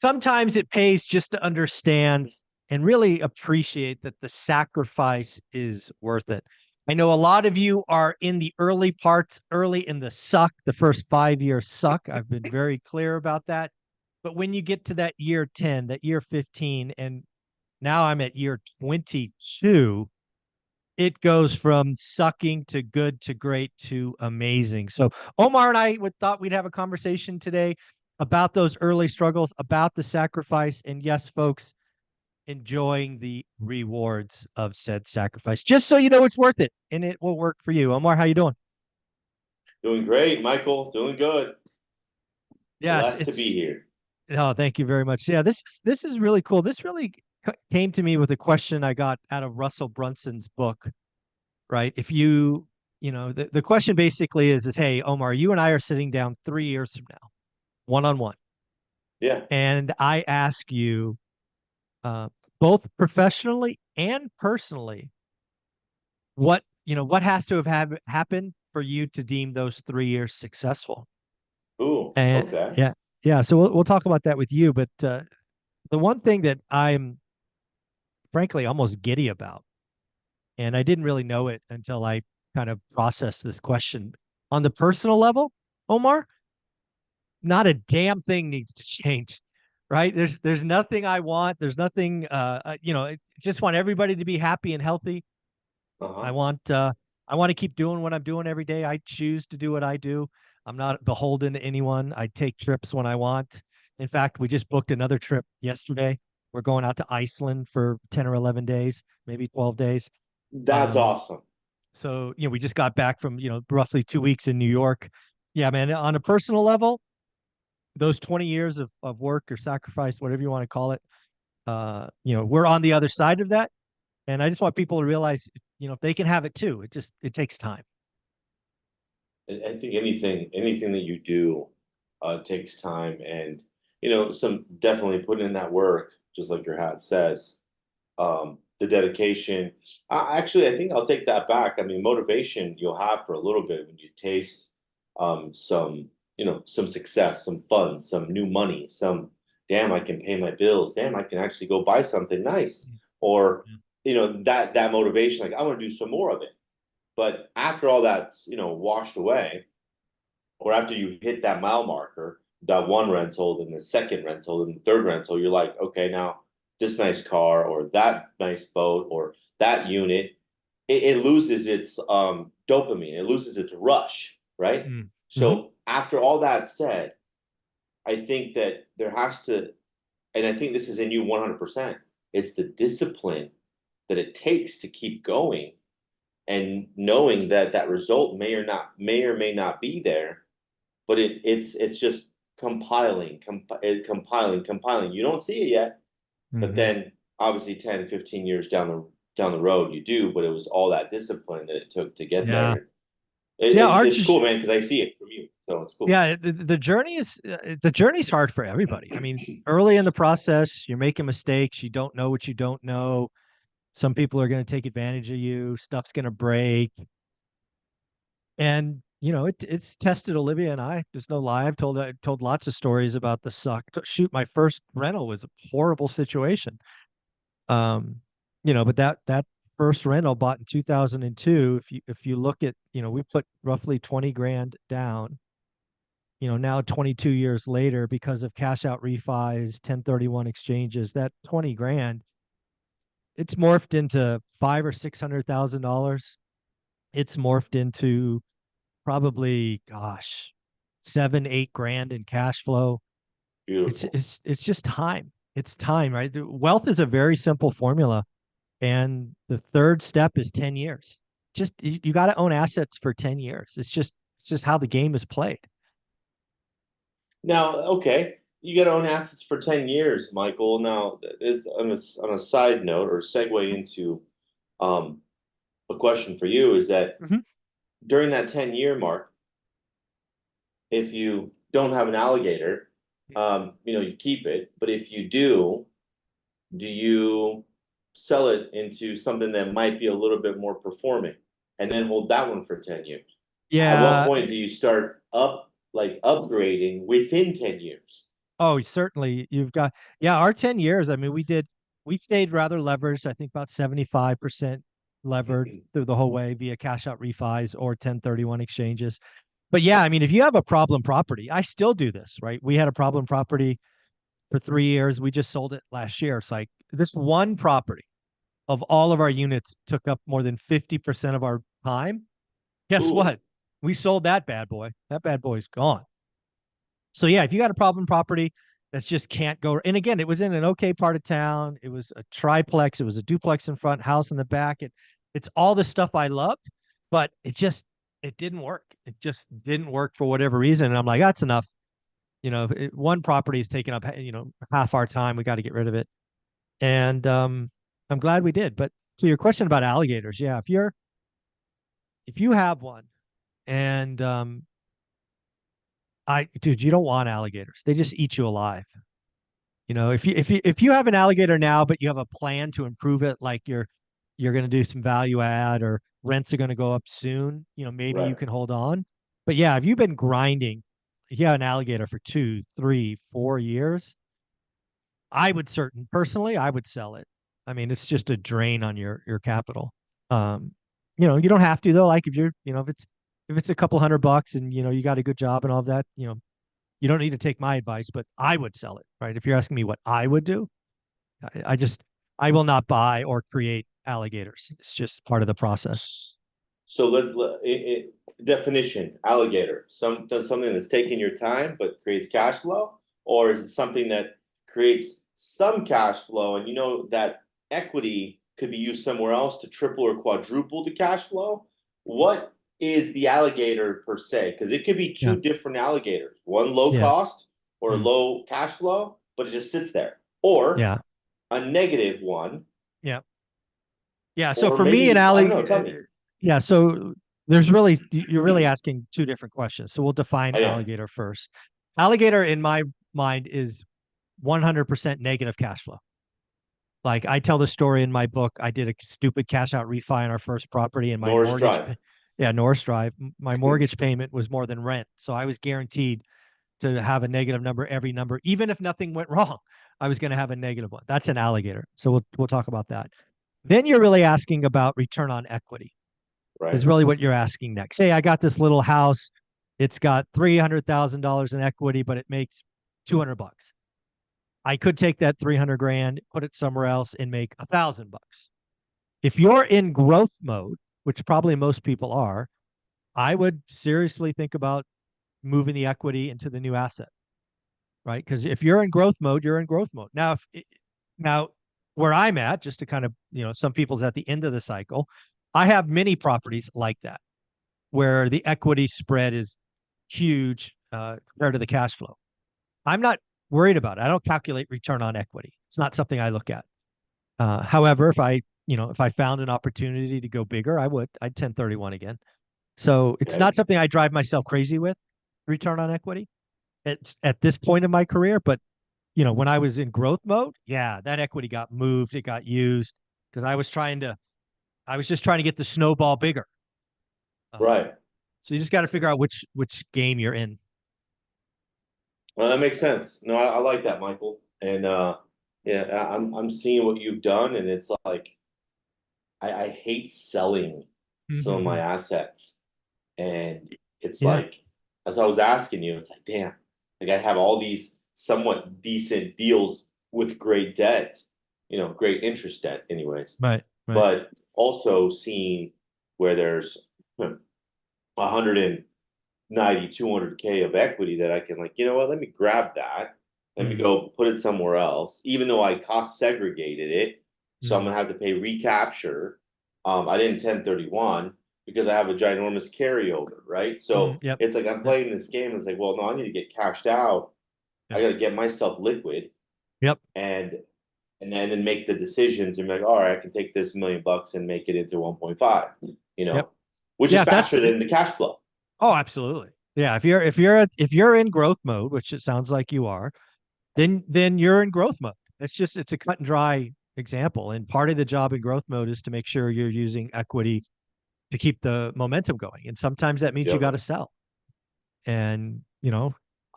sometimes it pays just to understand and really appreciate that the sacrifice is worth it. I know a lot of you are in the early parts, early in the suck, the first 5 years suck. I've been very clear about that. But when you get to that year 10, that year 15, and now I'm at year 22, it goes from sucking to good to great to amazing. So Omar and I thought we'd have a conversation today about those early struggles, about the sacrifice, and yes, folks, enjoying the rewards of said sacrifice. Just so you know it's worth it and it will work for you. Omar, how you doing? Doing great, Michael. Doing good. Yeah, Blessed to be it's here. oh, thank you very much. Yeah, this is really cool. This really came to me with a question I got out of Russell Brunson's book, right? If the question basically is hey, Omar, you and I are sitting down 3 years from now, one on one, Yeah. and I ask you, uh, both professionally and personally, what has to have happened for you to deem those 3 years successful? Ooh, And okay. yeah, yeah. So we'll talk about that with you. But the one thing that I'm frankly almost giddy about, and I didn't really know it until I kind of processed this question on the personal level, Omar, not a damn thing needs to change, right? There's nothing I want. There's nothing. I just want everybody to be happy and healthy. I Uh-huh. want uh I want to keep doing what I'm doing every day. I choose to do what I do. I'm not beholden to anyone. I take trips when I want. In fact, we just booked another trip yesterday. We're going out to Iceland for 10 or 11 days, maybe 12 days. That's Um, awesome. so, we just got back from, roughly 2 weeks in New York. Yeah, man, on a personal level, those 20 years of work or sacrifice, whatever you want to call it, we're on the other side of that. And I just want people to realize, if they can have it too. It takes time. I think anything that you do takes time, and some definitely putting in that work, just like your hat says. The dedication. Actually, I think I'll take that back. I mean, motivation you'll have for a little bit when you taste some success, some fun, some new money, some damn, I can pay my bills. Damn, I can actually go buy something nice. Or, Yeah. that motivation, like I want to do some more of it. But after all that's, washed away, or after you hit that mile marker, that one rental, then the second rental, then the third rental, you're like, okay, now this nice car or that nice boat or that unit, it loses its dopamine, it loses its rush, right? Mm-hmm. So after all that said, I think that there has to, and I think this is in you 100%. It's the discipline that it takes to keep going, and knowing that that result may or may not be there, but it's just compiling. You don't see it yet, but Mm-hmm. then obviously 10, 15 years down the road you do. But it was all that discipline that it took to get Yeah. there. Yeah. It's cool, man, because I see it from you, so it's cool. Yeah. The journey's hard for everybody. I mean, early in the process, you're making mistakes. You don't know what you don't know. Some people are going to take advantage of you. Stuff's going to break. And, it's tested Olivia and I. There's no lie. I told lots of stories about the suck. Shoot, my first rental was a horrible situation. Um, but that first rental bought in 2002, if you look at, we put roughly 20 grand down, now 22 years later, because of cash out refis, 1031 exchanges, that 20 grand, it's morphed into five or $600,000. It's morphed into probably, gosh, 7, 8 grand in cash flow. It's Beautiful. it's it's just time. It's time, right? Wealth is a very simple formula. And the third step is 10 years. Just you got to own assets for 10 years. It's just how the game is played. Now, okay, you got to own assets for 10 years, Michael. Now, is on a side note or segue into um, a question for you, is that Mhm. during that 10-year mark, if you don't have an alligator, you keep it. But if you do you sell it into something that might be a little bit more performing and then hold that one for 10 years? At what Yeah, point do you start upgrading within 10 years? Oh, certainly. You've got, yeah, our 10 years. I mean, we stayed rather leveraged. I think about 75% levered through the whole way via cash out refis or 1031 exchanges. But yeah, I mean, if you have a problem property, I still do this, right? We had a problem property for 3 years. We just sold it last year. It's like this one property of all of our units took up more than 50% of our time. Guess Ooh, what? We sold that bad boy. That bad boy's gone. So yeah, if you got a problem property that just can't go, and again, it was in an okay part of town. It was a triplex. It was a duplex in front, house in the back. It's all the stuff I loved, but it didn't work. It just didn't work for whatever reason. And I'm like, that's enough. One property is taking up half our time. We got to get rid of it. And I'm glad we did. But to your question about alligators, yeah, if you have one, and dude, you don't want alligators. They just eat you alive. If you have an alligator now, but you have a plan to improve it, like you're going to do some value add or rents are going to go up soon, maybe you right. can hold on. But yeah, if you've been grinding, if you have an alligator for 2, 3, 4 years, personally, I would sell it. I mean, it's just a drain on your capital. Um, you don't have to though. Like if it's a couple $100 and you got a good job and all of that, you don't need to take my advice, but I would sell it, right? If you're asking me what I would do, I will not buy or create alligators. It's just part of the process. So definition, alligator, something that's taking your time but creates cash flow, or is it something that creates some cash flow and you know that equity could be used somewhere else to triple or quadruple the cash flow? What is the alligator per se? Because it could be Yeah. two different alligators, one low Yeah. cost or Mm. low cash flow, but it just sits there, or Yeah. a negative one, Yeah. Yeah. So or for me, an maybe I don't know. alley, Tell me. yeah. So you're really asking two different questions. So we'll define I am. alligator first. Alligator, in my mind, is 100% negative cash flow. Like I tell the story in my book, I did a stupid cash out refi on our first property, and Norris Drive. yeah, Norris Drive, my mortgage payment was more than rent, so I was guaranteed to have a negative number every number, even if nothing went wrong. I was going to have a negative one. That's an alligator. So we'll talk about that. Then you're really asking about return on equity. Is Right. really what you're asking next. Hey, I got this little house. It's got $300,000 in equity, but it makes $200. I could take that 300 grand, put it somewhere else, and make $1,000. If you're in growth mode, which probably most people are, I would seriously think about moving the equity into the new asset, right? Because if you're in growth mode, you're in growth mode. Now where I'm at, just to kind of, some people's at the end of the cycle, I have many properties like that where the equity spread is huge compared to the cash flow. I'm not worried about it. I don't calculate return on equity. It's not something I look at. However, if I found an opportunity to go bigger, I'd 1031 again. So it's Okay. not something I drive myself crazy with, return on equity at this point in my career. But when I was in growth mode, yeah, that equity got moved, it got used because I was just trying to get the snowball bigger. Right. So you just got to figure out which game you're in. Well, that makes sense. No, I like that, Michael. And yeah, I'm seeing what you've done, and it's like I hate selling some of my Mm-hmm. assets. And it's Yeah. like, as I was asking you, it's like, damn, like I have all these somewhat decent deals with great debt, great interest debt, anyways. Right. Right. But also seeing where there's 190, 200K of equity that I can, like, you know what, let me grab that. Let me Mm, go put it somewhere else, even though I cost segregated it. So I'm mm, gonna have to pay recapture. I didn't 1031 because I have a ginormous carryover, right? So yep. it's like I'm Yep. playing this game. It's like, well, no, I need to get cashed out. I Yeah. got to get myself liquid Yep. and then make the decisions and be like, all right, I can take this $1,000,000 and make it into 1.5, you Yep. know, which is Yeah. That's faster than the cash flow. Oh, absolutely. Yeah. If you're in growth mode, which it sounds like you are, then you're in growth mode. It's a cut and dry example. And part of the job in growth mode is to make sure you're using equity to keep the momentum going. And sometimes that means you got Yep. to sell. And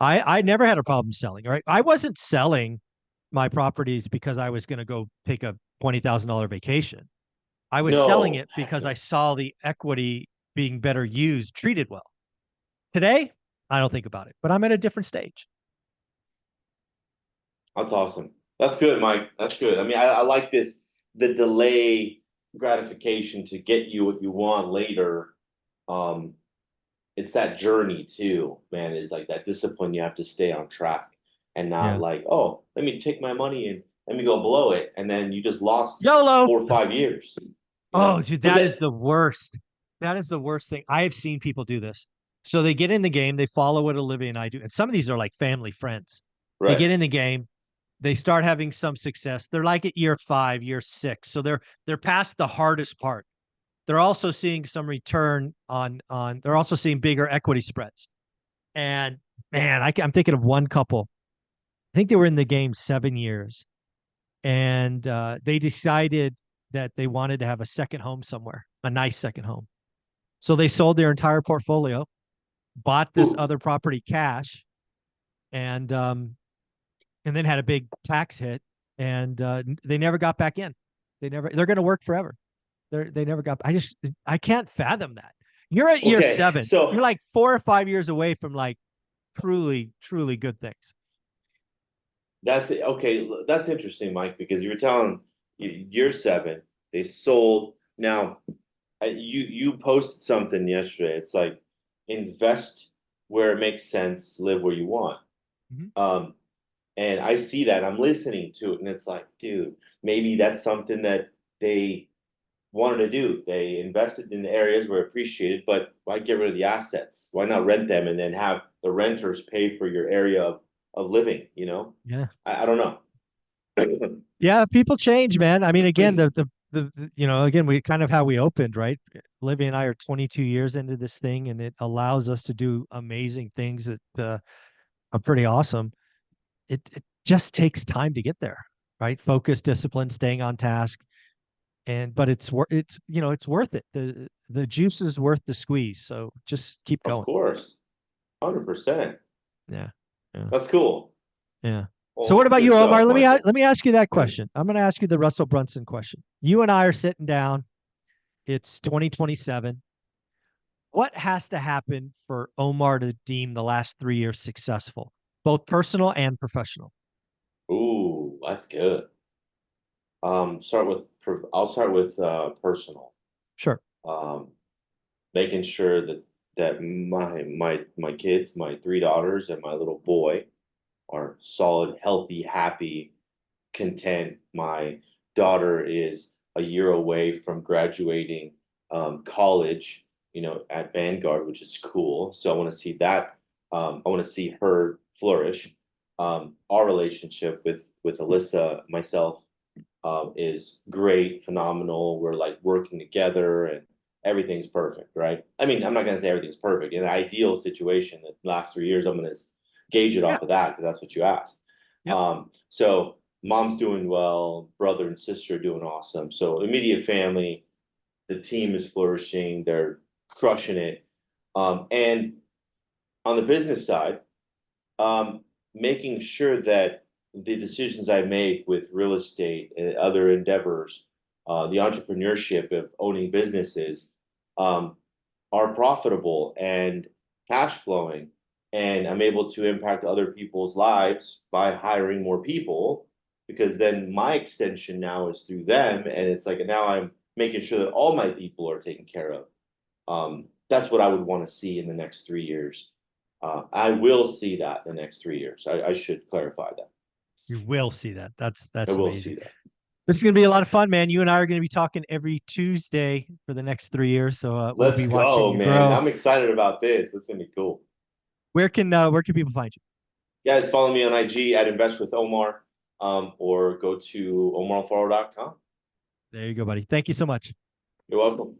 I never had a problem selling, right? I wasn't selling my properties because I was going to go take a $20,000 vacation. I was selling No, it heck because I no. saw the equity being better used, treated well. Today, I don't think about it, but I'm at a different stage. That's awesome. That's good, Mike. That's good. I mean, I like this, the delay gratification to get you what you want later. Um, it's that journey too, man, is like that discipline. You have to stay on track and not Yeah. like, oh, let me take my money and let me go blow it. And then you just lost YOLO. 4 or 5 years, you know? Oh, dude, But that is that, the worst. That is the worst thing. I have seen people do this. So they get in the game, they follow what Olivia and I do. And some of these are like family friends. They right. get in the game, they start having some success. They're like at year 5, year 6. So they're past the hardest part. They're also seeing some return on they're also seeing bigger equity spreads. And man, I'm thinking of one couple. I think they were in the game 7 years, and they decided that they wanted to have a second home somewhere, a nice second home. So they sold their entire portfolio, bought this Ooh, other property cash, and then had a big tax hit, and they never got back in. They're going to work forever. They never got. I can't fathom that. You're at year okay. 7. You're So like 4 or 5 years away from like truly good things. that's it. Okay. That's interesting, Mike, because you were telling you're 7. They sold. Now, you posted something yesterday. It's like invest where it makes sense, live where you want. Mm-hmm. Um, and I see that. I'm listening to it, and it's like, dude, maybe that's something that they wanted to do. They invested in the areas where appreciated, but why get rid of the assets? Why not rent them and then have the renters pay for your area of living? You know, Yeah. I don't know. Yeah, people change, man. I mean, again, again, we kind of how we opened, right? Olivia and I are 22 years into this thing, and it allows us to do amazing things that are pretty awesome. It just takes time to get there, right? Focus, discipline, staying on task, and but it's worth it. The juice is worth the squeeze. So just keep Of going. course, 100%. Yeah, yeah. That's cool. Yeah. So Well, what it's about good you, Omar? stuff, Michael. Let me ask you that question. I'm going to ask you the Russell Brunson question. You and I are sitting down. It's 2027. What has to happen for Omar to deem the last 3 years successful, both personal and professional? Ooh, that's good. I'll start with personal. Sure. Um, Making sure that my kids, my 3 daughters and my little boy are solid, healthy, happy, content. My daughter is a year away from graduating college, at Vanguard, which is cool. So I want to see that. I want to see her flourish. Our relationship with Alyssa, myself, is great, phenomenal. We're like working together and everything's perfect, right? I mean, I'm not going to say everything's perfect. In an ideal situation, the last 3 years, I'm going to gauge it Yeah. off of that because that's what you asked. Yep. So mom's doing well, brother and sister are doing awesome. So immediate family, the team is flourishing, they're crushing it. And on the business side, making sure that the decisions I make with real estate and other endeavors, the entrepreneurship of owning businesses, um, are profitable and cash flowing. And I'm able to impact other people's lives by hiring more people because then my extension now is through them. And it's like now I'm making sure that all my people are taken care of. That's what I would want to see in the next 3 years. I will see that in the next 3 years. I should clarify that. You will see that. I That's will amazing. see that. This is going to be a lot of fun, man. You and I are going to be talking every Tuesday for the next 3 years. So we'll Let's be watching go, you man. grow. I'm excited about this. This is gonna be cool. Where can people find you? Guys, follow me on IG at Invest with Omar, or go to omaralfaro.com. There you go, buddy. Thank you so much. You're welcome.